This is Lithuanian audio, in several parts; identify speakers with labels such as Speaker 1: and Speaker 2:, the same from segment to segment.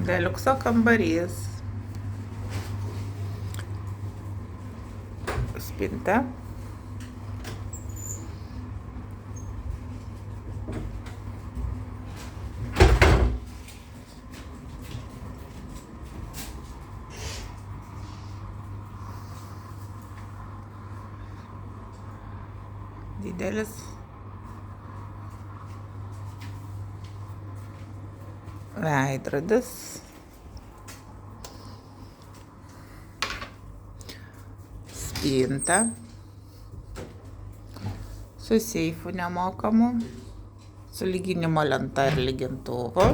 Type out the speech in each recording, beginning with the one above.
Speaker 1: Deliukso kambarys. Spinta. Didelis veidrodis. Spinta. Su seifu nemokamu. Su lyginimo lenta ir lygintuvu.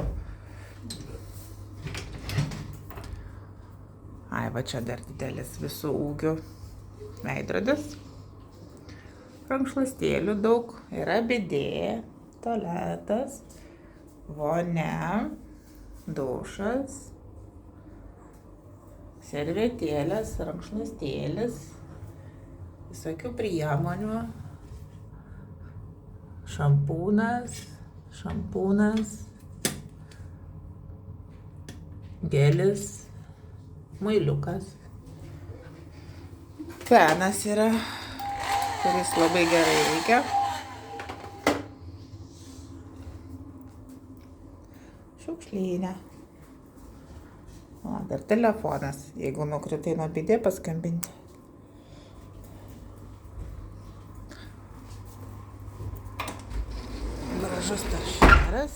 Speaker 1: Ai, va čia dar didelis visų ūgių veidrodis. Rankšluostėlių daug. Yra bidė, tualetas, vonia, dušas, servetėlės, rankšluostėlis, visokių priemonių, šampūnas, gelis, muiliukas. Fenas yra, kuris labai gerai veikia. Šiukšlynė. O, dar telefonas. Jeigu nukritai nuo bidė, paskambinti. Gražus tašeras.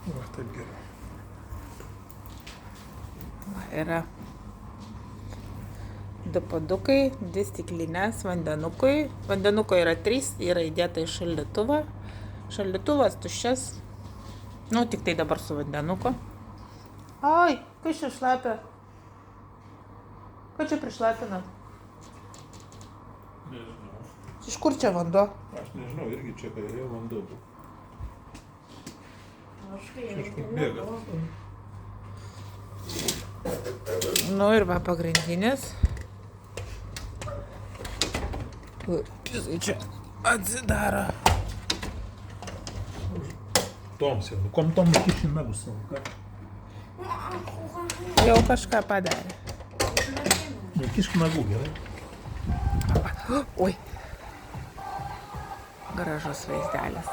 Speaker 2: Va, taip gerai.
Speaker 1: Yra du puodukai, 2 stiklinės vandenukui. Vandenuko yra 3, yra įdėta į šaldytuvą. Šaldytuvas tuščias. Nu, tik tai dabar su vandenuku. Ai, kas čia šlapia? Ką čia prišlapina?
Speaker 2: Nežinau.
Speaker 1: Iš kur čia vanduo?
Speaker 2: Aš nežinau, irgi čia kairė vanduo buvo. Kažkur bėga.
Speaker 1: Nu ir va pagrindinis. Jisai čia atsidaro.
Speaker 2: Toms jau, kom tom kiši nagus savo, ką?
Speaker 1: Jau kažką padarė.
Speaker 2: Nekišk nagų, gerai?
Speaker 1: Oi. Gražus vaizdelis.